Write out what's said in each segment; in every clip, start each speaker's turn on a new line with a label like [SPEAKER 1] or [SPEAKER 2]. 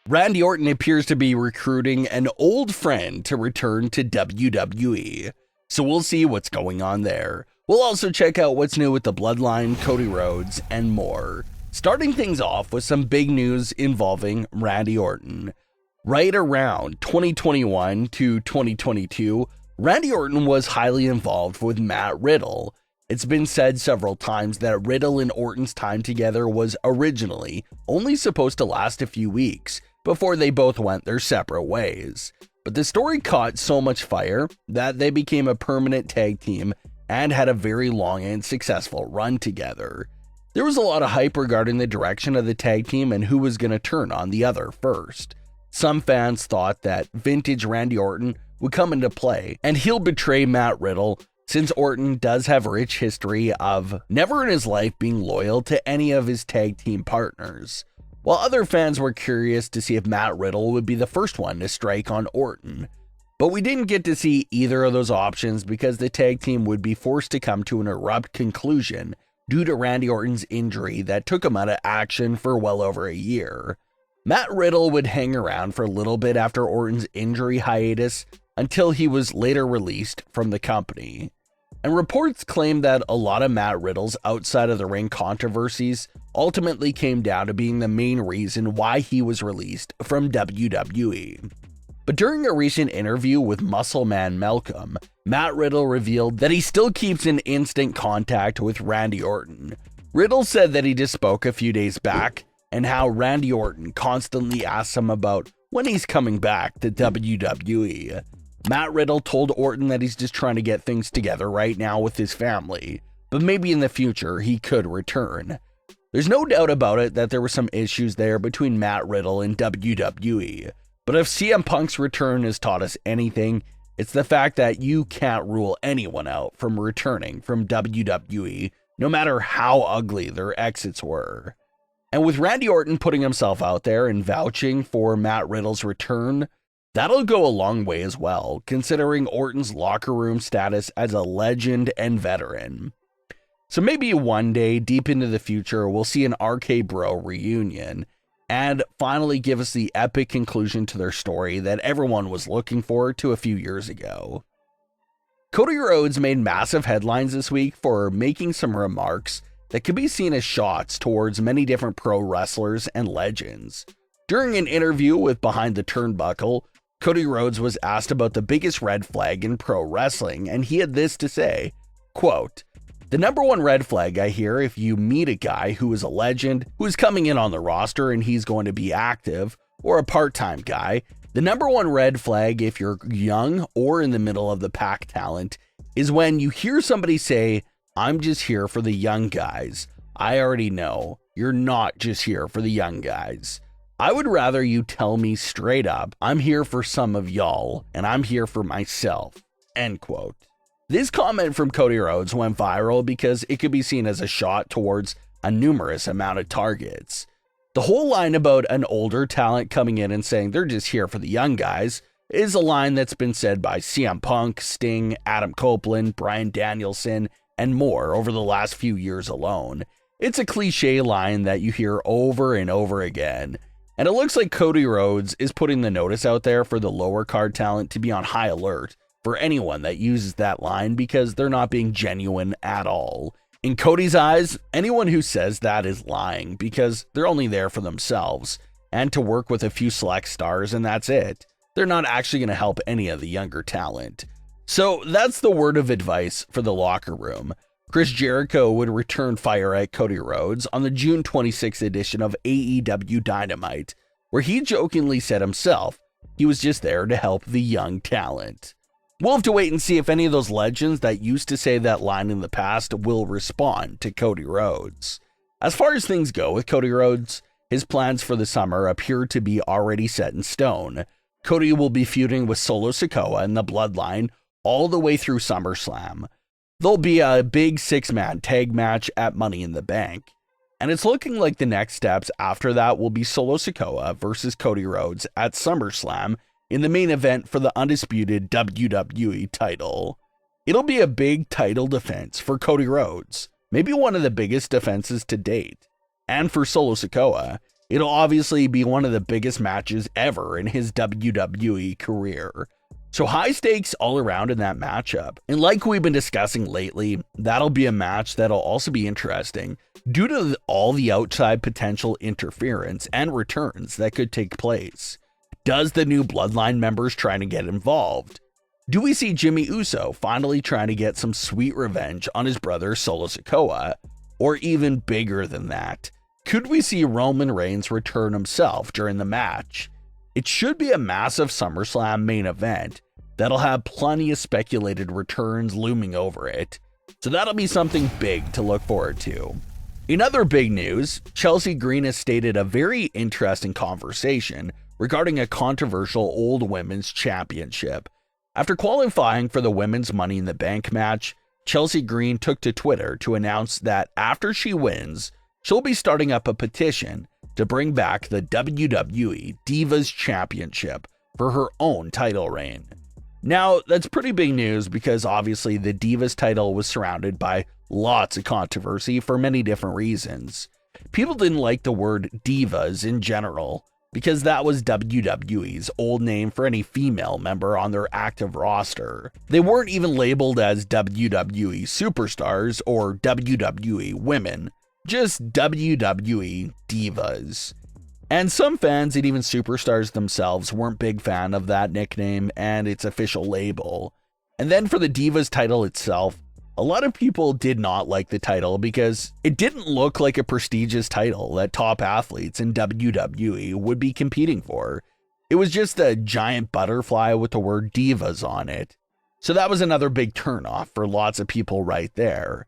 [SPEAKER 1] Randy Orton appears to be recruiting an old friend to return to WWE, so we'll see what's going on there. We'll also check out what's new with the Bloodline, Cody Rhodes, and more. Starting things off with some big news involving Randy Orton. Right around 2021 to 2022, Randy Orton was highly involved with Matt Riddle. It's been said several times that Riddle and Orton's time together was originally only supposed to last a few weeks before they both went their separate ways. But the story caught so much fire that they became a permanent tag team and had a very long and successful run together. There was a lot of hype regarding the direction of the tag team and who was going to turn on the other first. Some fans thought that vintage Randy Orton would come into play and he'll betray Matt Riddle, since Orton does have a rich history of never in his life being loyal to any of his tag team partners. While other fans were curious to see if Matt Riddle would be the first one to strike on Orton. But we didn't get to see either of those options because the tag team would be forced to come to an abrupt conclusion due to Randy Orton's injury that took him out of action for well over a year. Matt Riddle would hang around for a little bit after Orton's injury hiatus until he was later released from the company. And reports claim that a lot of Matt Riddle's outside of the ring controversies ultimately came down to being the main reason why he was released from WWE. But during a recent interview with Muscle Man Malcolm, Matt Riddle revealed that he still keeps in instant contact with Randy Orton. Riddle said that he just spoke a few days back and how Randy Orton constantly asks him about when he's coming back to WWE. Matt Riddle told Orton that he's just trying to get things together right now with his family, but maybe in the future he could return. There's no doubt about it that there were some issues there between Matt Riddle and WWE, but if CM Punk's return has taught us anything, it's the fact that you can't rule anyone out from returning from WWE, no matter how ugly their exits were. And with Randy Orton putting himself out there and vouching for Matt Riddle's return, that'll go a long way as well, considering Orton's locker room status as a legend and veteran. So maybe one day, deep into the future, we'll see an RK Bro reunion and finally give us the epic conclusion to their story that everyone was looking forward to a few years ago. Cody Rhodes made massive headlines this week for making some remarks that could be seen as shots towards many different pro wrestlers and legends. During an interview with Behind the Turnbuckle, Cody Rhodes was asked about the biggest red flag in pro wrestling, and he had this to say, quote, "The number one red flag I hear if you meet a guy who is a legend, who is coming in on the roster and he's going to be active, or a part-time guy, the number one red flag if you're young or in the middle of the pack talent is when you hear somebody say, 'I'm just here for the young guys.' I already know you're not just here for the young guys. I would rather you tell me straight up, I'm here for some of y'all, and I'm here for myself." End quote. This comment from Cody Rhodes went viral because it could be seen as a shot towards a numerous amount of targets. The whole line about an older talent coming in and saying they're just here for the young guys is a line that's been said by CM Punk, Sting, Adam Copeland, Bryan Danielson, and more over the last few years alone. It's a cliche line that you hear over and over again. And it looks like Cody Rhodes is putting the notice out there for the lower card talent to be on high alert for anyone that uses that line because they're not being genuine at all. In Cody's eyes, anyone who says that is lying because they're only there for themselves and to work with a few select stars, and that's it. They're not actually going to help any of the younger talent. So that's the word of advice for the locker room. Chris Jericho would return fire at Cody Rhodes on the June 26th edition of AEW Dynamite, where he jokingly said himself he was just there to help the young talent. We'll have to wait and see if any of those legends that used to say that line in the past will respond to Cody Rhodes. As far as things go with Cody Rhodes, his plans for the summer appear to be already set in stone. Cody will be feuding with Solo Sikoa and the Bloodline all the way through SummerSlam. There'll be a big 6-man tag match at Money in the Bank. And it's looking like the next steps after that will be Solo Sikoa versus Cody Rhodes at SummerSlam in the main event for the undisputed WWE title. It'll be a big title defense for Cody Rhodes, maybe one of the biggest defenses to date. And for Solo Sikoa, it'll obviously be one of the biggest matches ever in his WWE career. So high stakes all around in that matchup. And like we've been discussing lately, that'll be a match that'll also be interesting due to all the outside potential interference and returns that could take place. Does the new Bloodline members trying to get involved? Do we see Jimmy Uso finally trying to get some sweet revenge on his brother Solo Sikoa? Or even bigger than that, could we see Roman Reigns return himself during the match? It should be a massive SummerSlam main event that'll have plenty of speculated returns looming over it, so that'll be something big to look forward to. In other big news, Chelsea Green has stated a very interesting conversation regarding a controversial old women's championship. After qualifying for the women's Money in the Bank match, Chelsea Green took to Twitter to announce that after she wins, she'll be starting up a petition to bring back the WWE Divas Championship for her own title reign. Now, that's pretty big news because obviously the Divas title was surrounded by lots of controversy for many different reasons. People didn't like the word divas in general because that was WWE's old name for any female member on their active roster. They weren't even labeled as WWE Superstars or WWE Women, just WWE Divas. And some fans and even superstars themselves weren't big fan of that nickname and its official label. And then for the Divas title itself, a lot of people did not like the title because it didn't look like a prestigious title that top athletes in WWE would be competing for. It was just a giant butterfly with the word divas on it. So that was another big turnoff for lots of people right there.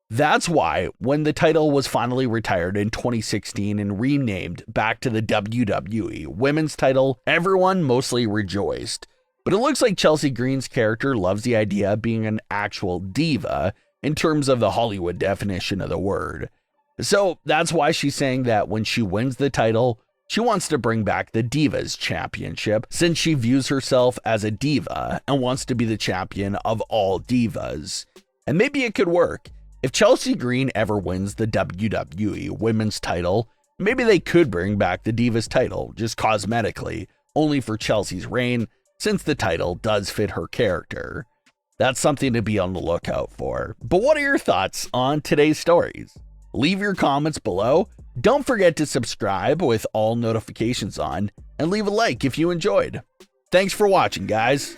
[SPEAKER 1] That's why when the title was finally retired in 2016 and renamed back to the WWE Women's title, everyone mostly rejoiced. But it looks like Chelsea Green's character loves the idea of being an actual diva in terms of the Hollywood definition of the word. So that's why she's saying that when she wins the title, she wants to bring back the Divas Championship since she views herself as a diva and wants to be the champion of all divas. And maybe it could work. If Chelsea Green ever wins the WWE Women's title, maybe they could bring back the Divas title just cosmetically, only for Chelsea's reign, since the title does fit her character. That's something to be on the lookout for. But what are your thoughts on today's stories? Leave your comments below. Don't forget to subscribe with all notifications on, and leave a like if you enjoyed. Thanks for watching, guys.